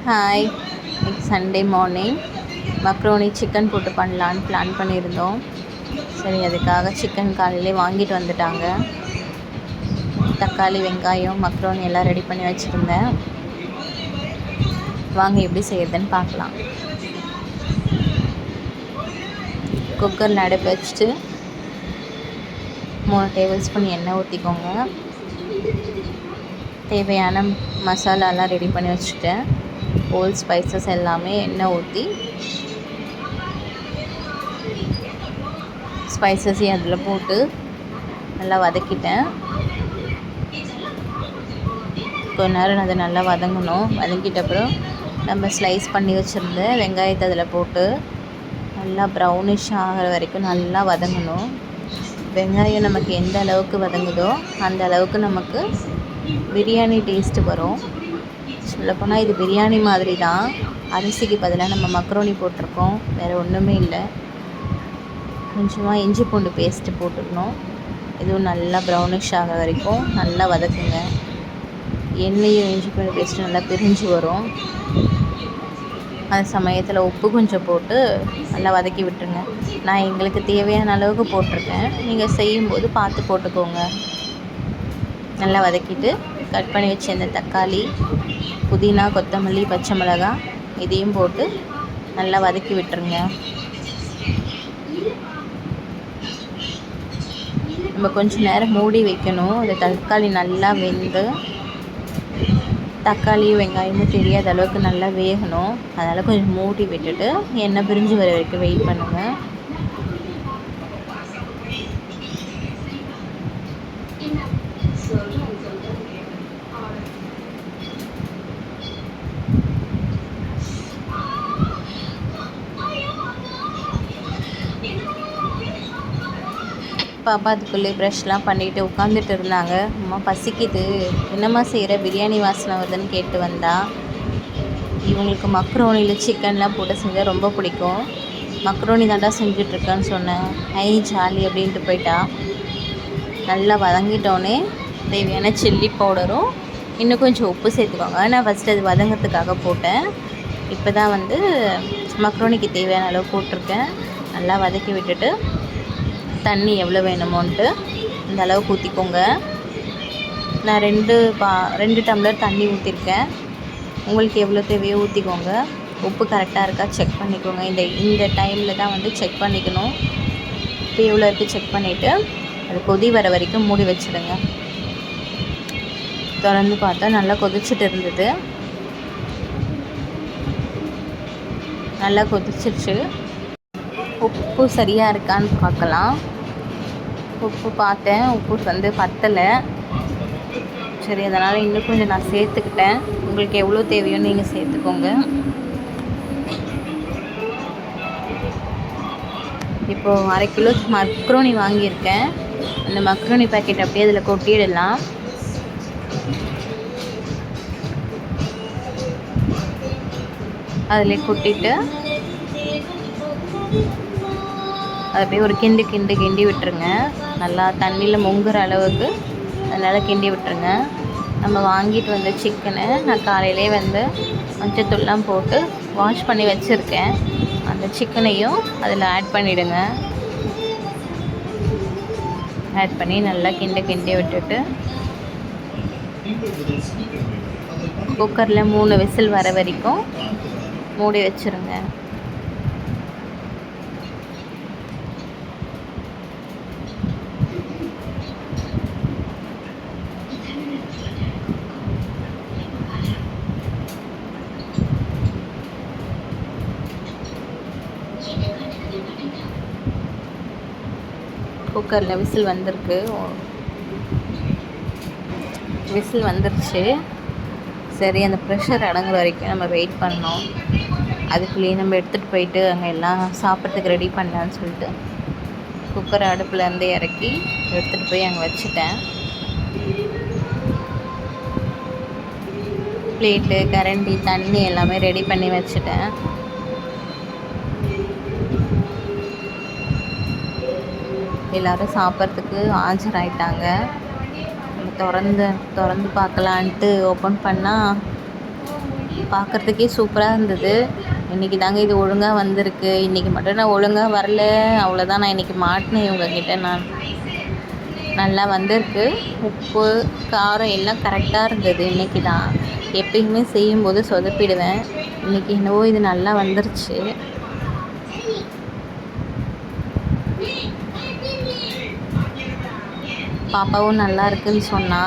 Hi, இன்னைக்கு Sunday morning macaroni chicken போட்டு பண்ணலான்னு பிளான் பண்ணியிருந்தோம். சரி, அதுக்காக சிக்கன் காலையிலே வாங்கிட்டு வந்துட்டாங்க. தக்காளி, வெங்காயம், மக்ரோனி எல்லாம் ரெடி பண்ணி வச்சுருந்தேன். வாங்க எப்படி செய்யறதுன்னு பார்க்கலாம். குக்கரில் அடுப்பு வச்சுட்டு 3 டேபிள் ஸ்பூன் எண்ணெய் ஊற்றிக்கோங்க. தேவையான மசாலாலாம் ரெடி பண்ணி வச்சுட்டேன். ஹோல் ஸ்பைசஸ் எல்லாமே எண்ணெய் ஊற்றி ஸ்பைசஸையும் அதில் போட்டு நல்லா வதக்கிட்டேன். கொஞ்ச நேரம் அது நல்லா வதங்கணும். வதக்கிட்ட அப்புறம் நம்ம ஸ்லைஸ் பண்ணி வச்சுருந்த வெங்காயத்தை அதில் போட்டு நல்லா ப்ரௌனிஷ் ஆகிற வரைக்கும் நல்லா வதங்கணும். வெங்காயம் நமக்கு எந்த அளவுக்கு வதங்குதோ அந்த அளவுக்கு நமக்கு பிரியாணி டேஸ்ட்டு வரும். சொல்லப்போனால் இது பிரியாணி மாதிரி தான். அரிசிக்கு பதிலாக நம்ம மக்ரோனி போட்டிருக்கோம், வேறு ஒன்றுமே இல்லை. கொஞ்சமாக இஞ்சி பூண்டு பேஸ்ட்டு போட்டுக்கணும். இதுவும் நல்லா ப்ரௌனிஷ் ஆகிற வரைக்கும் நல்லா வதக்குங்க. எண்ணெயும் இஞ்சி பூண்டு பேஸ்ட்டு நல்லா பிரிஞ்சு வரும். அந்த சமயத்தில் உப்பு கொஞ்சம் போட்டு நல்லா வதக்கி விட்டுருங்க. நான் எங்களுக்கு தேவையான அளவுக்கு போட்டிருக்கேன், நீங்கள் செய்யும்போது பார்த்து போட்டுக்கோங்க. நல்லா வதக்கிட்டு கட் பண்ணி வச்ச இந்த தக்காளி, புதினா, கொத்தமல்லி, பச்சை மிளகாய் இதையும் போட்டு நல்லா வதக்கி விட்டுருங்க. நம்ம கொஞ்சம் நேரம் மூடி வைக்கணும். அந்த தக்காளி நல்லா வெந்து தக்காளியும் வெங்காயமும் தெரியாத அளவுக்கு நல்லா வேகணும். அதனால் கொஞ்சம் மூடி விட்டுட்டு எண்ணெய் பிரிஞ்சு வர வரைக்கும் வெயிட் பண்ணுங்கள். பாப்பா அதுக்குள்ளே ப்ரஷ்லாம் பண்ணிவிட்டு உட்காந்துட்டு இருந்தாங்க. அம்மா பசிக்குது, என்னம்மா செய்கிற, பிரியாணி வாசனை வருதுன்னு கேட்டு வந்தா. இவங்களுக்கு மக்ரோனியில் சிக்கன்லாம் போட்டு செஞ்சால் ரொம்ப பிடிக்கும். மக்ரோனி தாண்டா செஞ்சிட்ருக்கான்னு சொன்னேன். ஜாலி அப்படின்ட்டு போயிட்டா. நல்லா வதங்கிட்டோன்னே தேவையான சில்லி பவுடரும் இன்னும் கொஞ்சம் உப்பு சேர்த்துக்கோங்க. நான் ஃபஸ்ட்டு அது வதங்கிறதுக்காக போட்டேன். இப்போ தான் மக்ரோனிக்கு தேவையான அளவு போட்டிருக்கேன். நல்லா வதக்கி விட்டுட்டு தண்ணி எவ்வளோ வேணுமோன்ட்டு இந்த அளவுக்கு ஊற்றிக்கோங்க. நான் 2 டம்ளர் தண்ணி ஊற்றிருக்கேன். உங்களுக்கு எவ்வளோ தேவையோ ஊற்றிக்கோங்க. உப்பு கரெக்டாக இருக்கா செக் பண்ணிக்கோங்க. இந்த டைமில் தான் செக் பண்ணிக்கணும். இப்போ எவ்வளோ இருக்குது செக் பண்ணிவிட்டு அது கொதி வர வரைக்கும் மூடி வச்சுடுங்க. திறந்து பார்த்தா நல்லா கொதிச்சுட்டு இருந்தது. நல்லா கொதிச்சிருச்சு. உப்பு சரியாக இருக்கான்னு பார்க்கலாம். உப்பு பார்த்தேன், உப்பு பத்தலை. சரி, அதனால் இன்னும் கொஞ்சம் நான் சேர்த்துக்கிட்டேன். உங்களுக்கு எவ்வளோ தேவையோ நீங்கள் சேர்த்துக்கோங்க. இப்போது 1/2 கிலோ மக்ரோனி வாங்கியிருக்கேன். அந்த மக்ரோனி பேக்கெட் அப்படியே அதில் கொட்டிடலாம். அதில் கொட்டிட்டு அது அப்படியே ஒரு கிண்டி விட்டுருங்க. நல்லா தண்ணியில் முங்குற அளவுக்கு அதனால் கிண்டி விட்டுருங்க. நம்ம வாங்கிட்டு வந்த சிக்கனை நான் காலையிலே மஞ்சத்தூள்லாம் போட்டு வாஷ் பண்ணி வச்சுருக்கேன். அந்த சிக்கனையும் அதில் ஆட் பண்ணிவிடுங்க. ஆட் பண்ணி நல்லா கிண்டி விட்டுட்டு குக்கரில் 3 விசில் வர வரைக்கும் மூடி வச்சுருங்க. குக்கரில் விசில் வந்துருச்சு. சரி, அந்த ப்ரெஷர் அடங்குற வரைக்கும் நம்ம வெயிட் பண்ணோம். அதுக்குள்ளேயே நம்ம எடுத்துகிட்டு போயிட்டு அங்கே எல்லாம் சாப்பிட்றதுக்கு ரெடி பண்ணலான்னு சொல்லிட்டு குக்கரை அடுப்புலேருந்து இறக்கி எடுத்துகிட்டு போய் அங்கே வச்சுட்டேன். பிளேட்டு, கரண்டி, தண்ணி எல்லாமே ரெடி பண்ணி வச்சுட்டேன். எல்லோரும் சாப்பிட்றதுக்கு ஆஜராயிட்டாங்க. திறந்து பார்க்கலான்ட்டு ஓப்பன் பண்ணால் பார்க்குறதுக்கே சூப்பராக இருந்தது. இன்றைக்கி தாங்க இது ஒழுங்காக வந்திருக்கு. இன்றைக்கி மட்டும் நான் ஒழுங்காக வரல, அவ்வளோதான். நான் இன்றைக்கி மாட்டினேன் இவங்கக்கிட்ட. நான் நல்லா வந்திருக்கு. உப்பு காரம் எல்லாம் கரெக்டாக இருந்தது. இன்றைக்கி தான் எப்பயுமே செய்யும்போது சொதப்பிடுவேன். இன்றைக்கி என்னவோ இது நல்லா வந்துருச்சு. பாப்பாவும் நல்லா இருக்குன்னு சொன்னா.